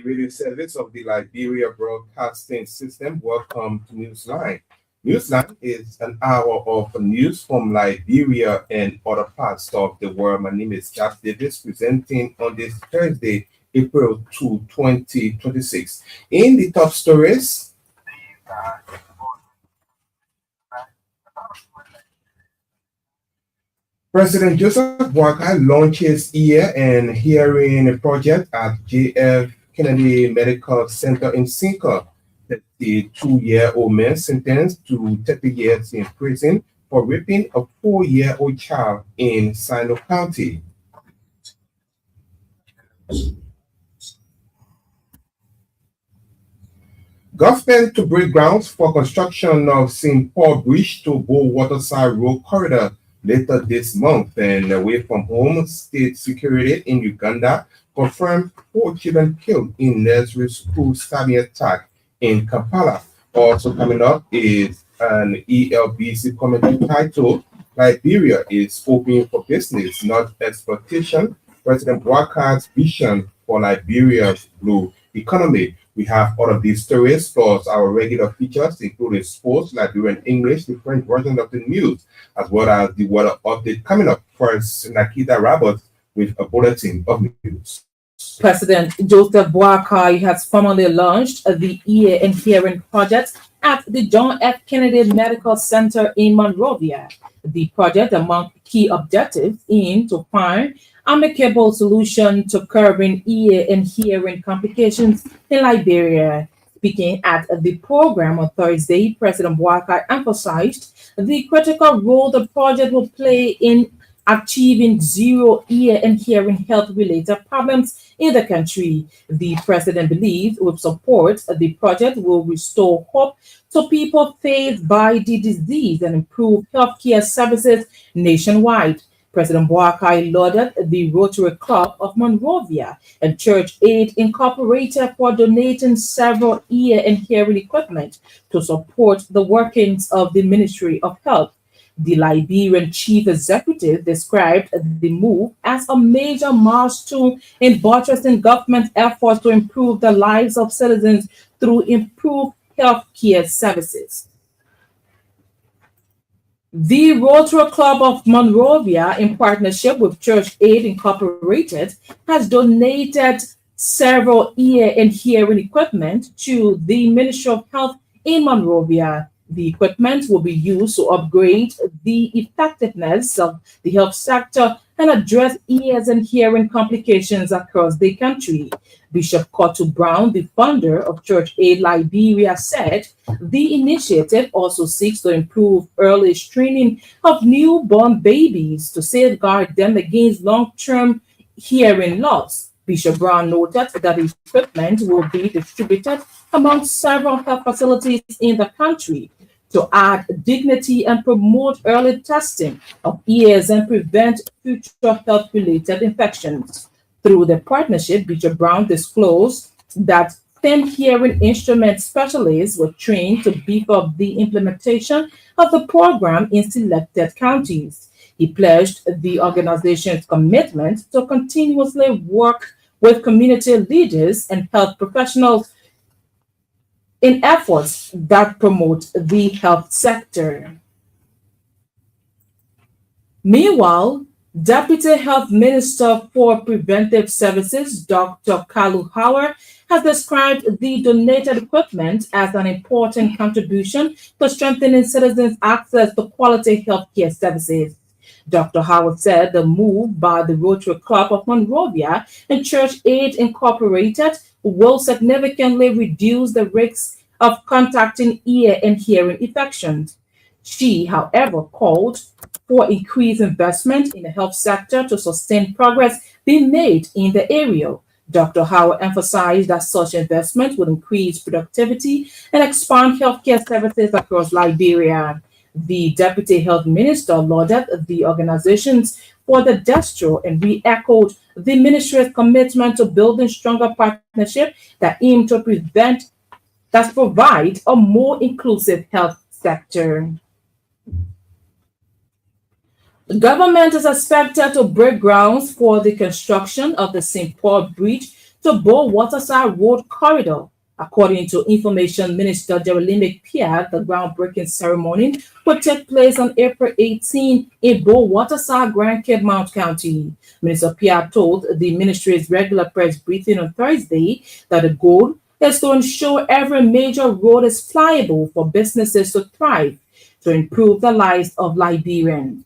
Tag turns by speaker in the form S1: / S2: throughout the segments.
S1: radio service of the Liberia Broadcasting System. Welcome to Newsline. Newsline is an hour of news from Liberia and other parts of the world. My name is Jack Davis, presenting on this Thursday, April 2, 2026. In the top stories, President Joseph Boakai launches ear and hearing project at JF Kennedy Medical Center in Cinco. The 2-year-old man sentenced to 30 years in prison for raping a 4-year-old child in Sino County. Government to break grounds for construction of St. Paul Bridge to Bow Waterside Road Corridor later this month. And away from home, state security in Uganda confirmed 4 children killed in nursery school stabbing attack in Kampala. Also coming up is an Elbc commentary titled Liberia is open for business, not exploitation. President Boakai's vision for Liberia's blue economy. We have all of these stories plus our regular features, including sports, Liberian English, the French version of the news, as well as the weather update coming up. First, Nakita Roberts with a bulletin of news.
S2: President Joseph Boakai has formally launched the Ear and Hearing Project at the John F. Kennedy Medical Center in Monrovia. The project, among key objectives, aims to find amicable solution to curbing ear and hearing complications in Liberia. Speaking at the program on Thursday, President Boakai emphasized the critical role the project will play in achieving zero ear and hearing health-related problems in the country. The president believes with support, the project will restore hope to people faced by the disease and improve healthcare services nationwide. President Boakai lauded the Rotary Club of Monrovia and Church Aid Incorporated for donating several ear and hearing equipment to support the workings of the Ministry of Health. The Liberian chief executive described the move as a major milestone in buttressing government efforts to improve the lives of citizens through improved healthcare services. The Rotary Club of Monrovia, in partnership with Church Aid Incorporated, has donated several ear and hearing equipment to the Ministry of Health in Monrovia. The equipment will be used to upgrade the effectiveness of the health sector and address ears and hearing complications across the country. Bishop Cotto Brown, the founder of Church Aid Liberia, said the initiative also seeks to improve early screening of newborn babies to safeguard them against long-term hearing loss. Bishop Brown noted that the equipment will be distributed among several health facilities in the country to add dignity and promote early testing of ears and prevent future health-related infections. Through the partnership, Bishop Brown disclosed that 10 hearing instrument specialists were trained to beef up the implementation of the program in selected counties. He pledged the organization's commitment to continuously work with community leaders and health professionals in efforts that promote the health sector. Meanwhile, Deputy Health Minister for Preventive Services, Dr. Kalu Howard, has described the donated equipment as an important contribution to strengthening citizens' access to quality healthcare services. Dr. Howard said the move by the Rotary Club of Monrovia and Church Aid Incorporated will significantly reduce the risk of contracting ear and hearing infections. She, however, called for increased investment in the health sector to sustain progress being made in the area. Dr. Howard emphasized that such investment will increase productivity and expand healthcare services across Liberia. The Deputy Health Minister lauded the organizations for the gesture and re-echoed the ministry's commitment to building stronger partnerships that aim to provide a more inclusive health sector. The government is expected to break grounds for the construction of the St. Paul Bridge to Bo Waterside Road Corridor. According to Information Minister Jeremy Pierre, the groundbreaking ceremony will take place on April 18 in Bo Waterside, Grand Cape Mount County. Minister Pierre told the ministry's regular press briefing on Thursday that the goal is to ensure every major road is flyable for businesses to thrive to improve the lives of Liberians.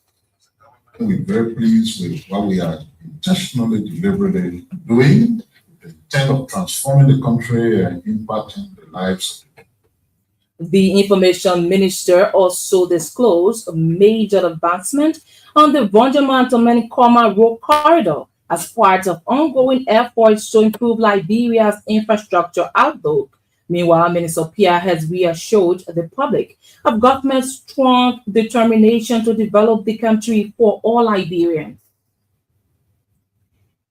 S3: We're very pleased with what we are intentionally, deliberately doing, the intent of transforming the country and impacting the lives.
S2: The information minister also disclosed a major advancement on the Vonjaman to Menikoma Road Corridor as part of ongoing efforts to improve Liberia's infrastructure outlook. Meanwhile, Minister Pierre has reassured the public of government's strong determination to develop the country for all Liberians.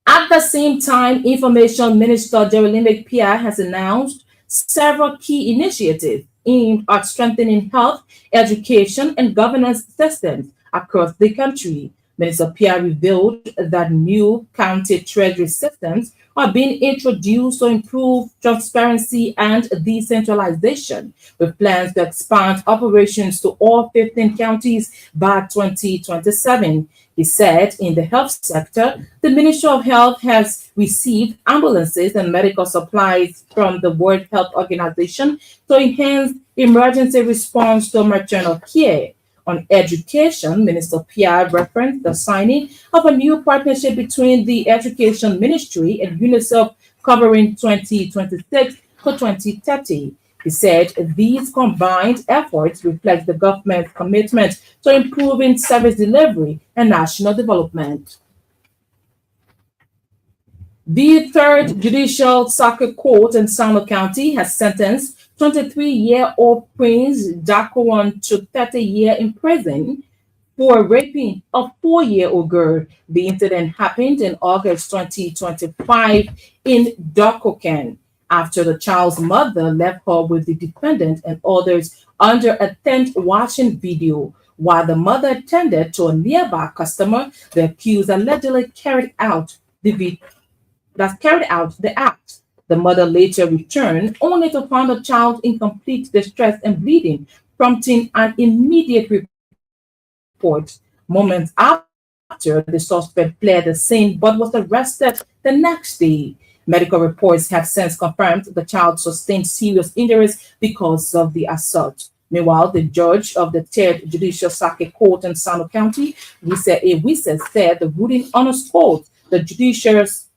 S2: At the same time, Information Minister Jeremy Pierre has announced several key initiatives aimed at strengthening health, education, and governance systems across the country. Minister Pierre revealed that new county treasury systems are being introduced to improve transparency and decentralization, with plans to expand operations to all 15 counties by 2027. He said in the health sector, the Ministry of Health has received ambulances and medical supplies from the World Health Organization to enhance emergency response to maternal care. On education, Minister Pierre referenced the signing of a new partnership between the Education Ministry and UNICEF covering 2026 to 2030. He said these combined efforts reflect the government's commitment to improving service delivery and national development. The Third Judicial Circuit Court in Sano County has sentenced 23-year-old Prince Dakowan to 30 years in prison for raping a 4-year-old girl. The incident happened in August 2025 in Dokoken after the child's mother left her with the defendant and others under a tent watching video. While the mother attended to a nearby customer, the accused allegedly carried out the act. The mother later returned only to find the child in complete distress and bleeding, prompting an immediate report. Moments after, the suspect fled the scene but was arrested the next day. Medical reports have since confirmed the child sustained serious injuries because of the assault. Meanwhile, the judge of the Third Judicial Circuit Court in Sano County, said the ruling underscored the judiciary's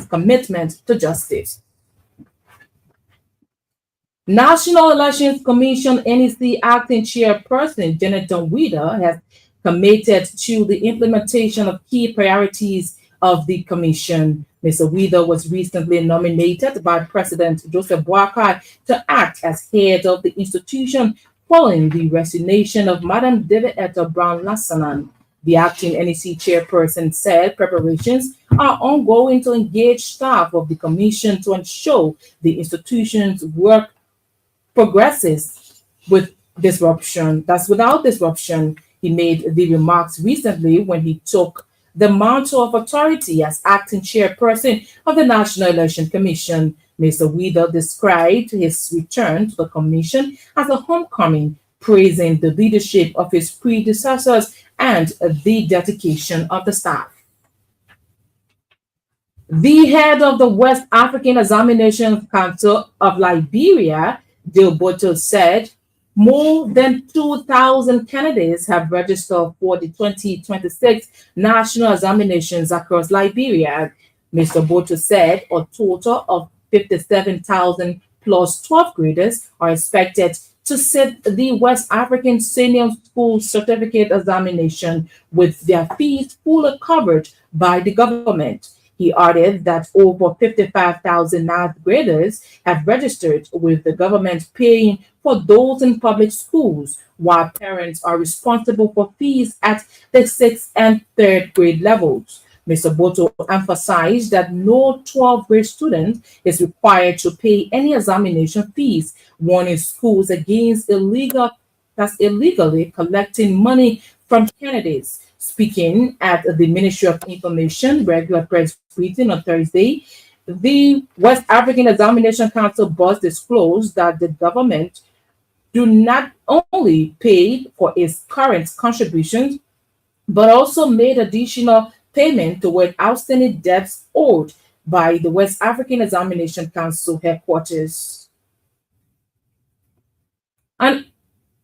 S2: commitment to justice. National Elections Commission NEC acting chairperson Janet Dunwida has committed to the implementation of key priorities of the commission. Mr. Wheeler was recently nominated by President Joseph Boakai to act as head of the institution following the resignation of Madam David Etta Brown Lassanan. The acting NEC chairperson said preparations are ongoing to engage staff of the commission to ensure the institution's work progresses without disruption. He made the remarks recently when he took the mantle of authority as acting chairperson of the National Election Commission. Mr. Wheeler described his return to the commission as a homecoming, praising the leadership of his predecessors and the dedication of the staff. The head of the West African Examination Council of Liberia, Dilberto, said more than 2,000 candidates have registered for the 2026 national examinations across Liberia. Mr. Boto said a total of 57,000 plus 12th graders are expected to sit the West African Senior School Certificate Examination with their fees fully covered by the government. He added that over 55,000 ninth graders have registered with the government paying for those in public schools, while parents are responsible for fees at the 6th and 3rd grade levels. Mr. Boto emphasized that no 12th grade student is required to pay any examination fees, warning schools against illegally collecting money from candidates. Speaking at the Ministry of Information regular press briefing on Thursday, The West African Examination Council boss disclosed that the government do not only pay for its current contributions, but also made additional payment toward outstanding debts owed by the West African Examination Council headquarters. An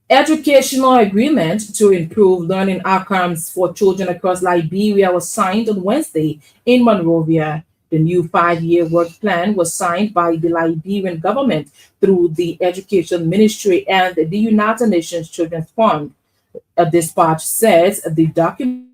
S2: educational agreement to improve learning outcomes for children across Liberia was signed on Wednesday in Monrovia. The new 5-year work plan was signed by the Liberian government through the Education Ministry and the United Nations Children's Fund. A dispatch says the document,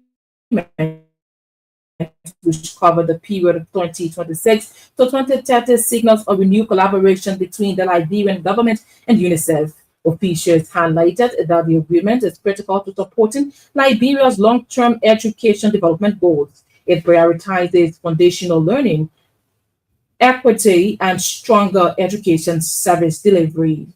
S2: which covered the period of 2026 to 2030, signals a renewed collaboration between the Liberian government and UNICEF. Officials highlighted that the agreement is critical to supporting Liberia's long-term education development goals. It prioritizes foundational learning, equity, and stronger education service delivery.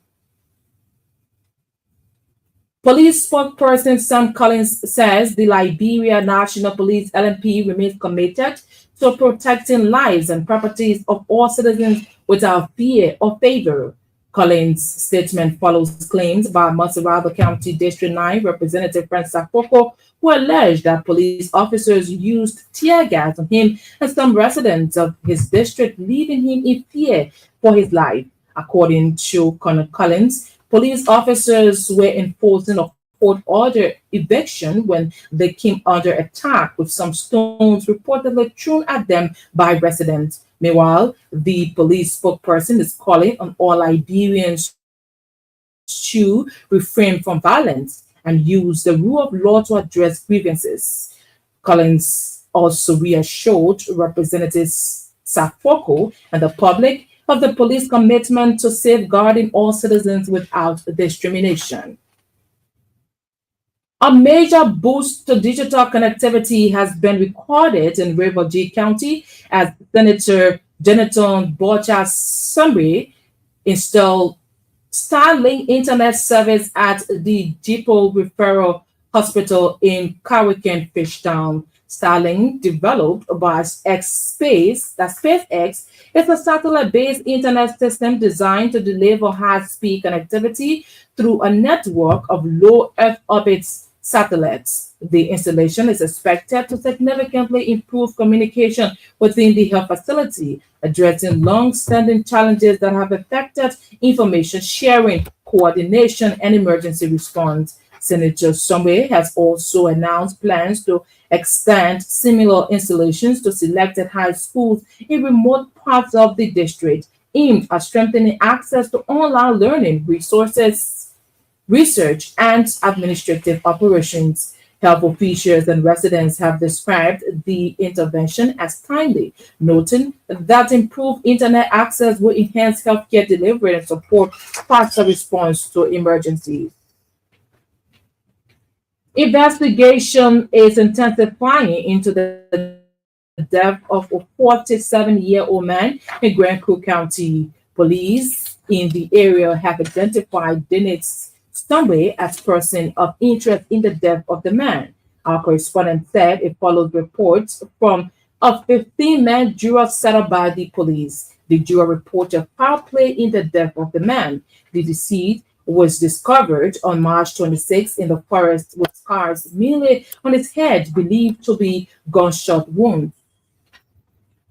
S2: Police spokesperson Sam Collins says the Liberia National Police (LNP) remains committed to protecting lives and properties of all citizens without fear or favor. Collins' statement follows claims by Masaraba County District 9 Representative Francis Afoko, who alleged that police officers used tear gas on him and some residents of his district, leaving him in fear for his life. According to Colonel Collins, police officers were enforcing a court order eviction when they came under attack with some stones reportedly thrown at them by residents. Meanwhile, the police spokesperson is calling on all Liberians to refrain from violence and use the rule of law to address grievances. Collins also reassured Representatives Safoko and the public of the police commitment to safeguarding all citizens without discrimination. A major boost to digital connectivity has been recorded in River County as Senator Jonathan Bocha-Sumbre installed Starlink internet service at the Depot Referral Hospital in Kawikan Fishtown. Starlink, developed by SpaceX, is a satellite-based internet system designed to deliver high-speed connectivity through a network of low Earth orbit satellites. The installation is expected to significantly improve communication within the health facility, addressing long-standing challenges that have affected information sharing, coordination, and emergency response. Senator Somwe has also announced plans to extend similar installations to selected high schools in remote parts of the district, aimed at strengthening access to online learning resources, research, and administrative operations. Health officials and residents have described the intervention as timely, noting that improved internet access will enhance healthcare delivery and support faster response to emergencies. Investigation is intensifying into the death of a 47-year-old man in Grand Crook County. Police in the area have identified Dennis Stumway as person of interest in the death of the man. Our correspondent said it followed reports from a 15-man jury set up by the police. The jury reported foul play in the death of the man. The deceased was discovered on March 26 in the forest with scars mainly on his head believed to be gunshot wounds.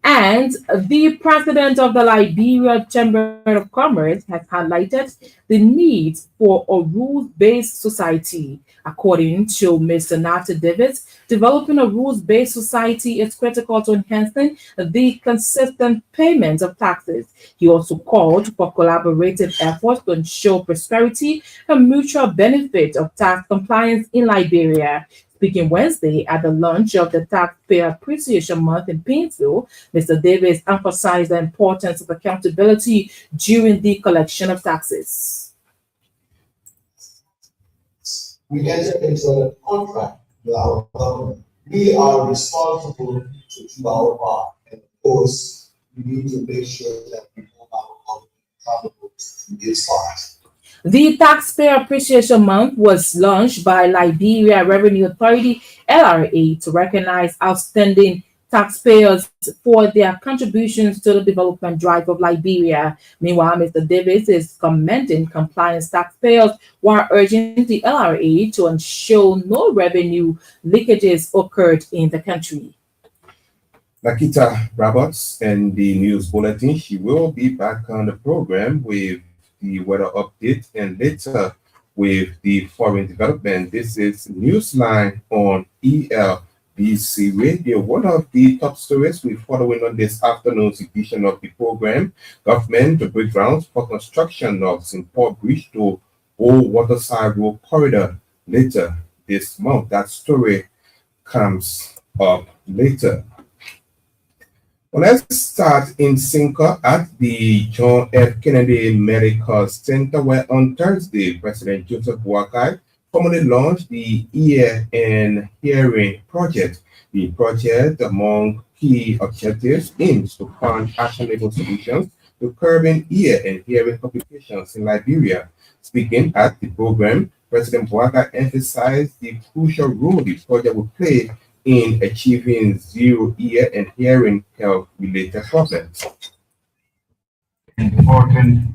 S2: And the president of the Liberia Chamber of Commerce has highlighted the need for a rules-based society. According to Mr. Nata Davis, developing a rules-based society is critical to enhancing the consistent payment of taxes. He also called for collaborative efforts to ensure prosperity and mutual benefit of tax compliance in Liberia. Speaking Wednesday at the launch of the Taxpayer Appreciation Month in Painesville, Mr. Davis emphasized the importance of accountability during the collection of taxes.
S4: We enter into a contract with our government. We are responsible to do our part. And of course, we need to make sure that we hold our government accountable to its part.
S2: The Taxpayer Appreciation Month was launched by Liberia Revenue Authority (LRA) to recognize outstanding taxpayers for their contributions to the development drive of Liberia. Meanwhile, Mr. Davis is commending compliance taxpayers while urging the LRA to ensure no revenue leakages occurred in the country.
S1: Lakita Roberts and the news bulletin. She will be back on the program with the weather update and later with the foreign development. This is Newsline on Elbc Radio. One of the top stories we're following on this afternoon's edition of the program: government to break grounds for construction of St. Paul Bridge to Old Waterside Road corridor later this month. That story comes up later. Well, let's start in Cinco at the John F. Kennedy Medical Center, where on Thursday, President Joseph Boakai formally launched the Ear and Hearing Project. The project, among key objectives, aims to find actionable solutions to curbing ear and hearing complications in Liberia. Speaking at the program, President Boakai emphasized the crucial role the project will play in achieving zero ear and hearing health related problems.
S5: Important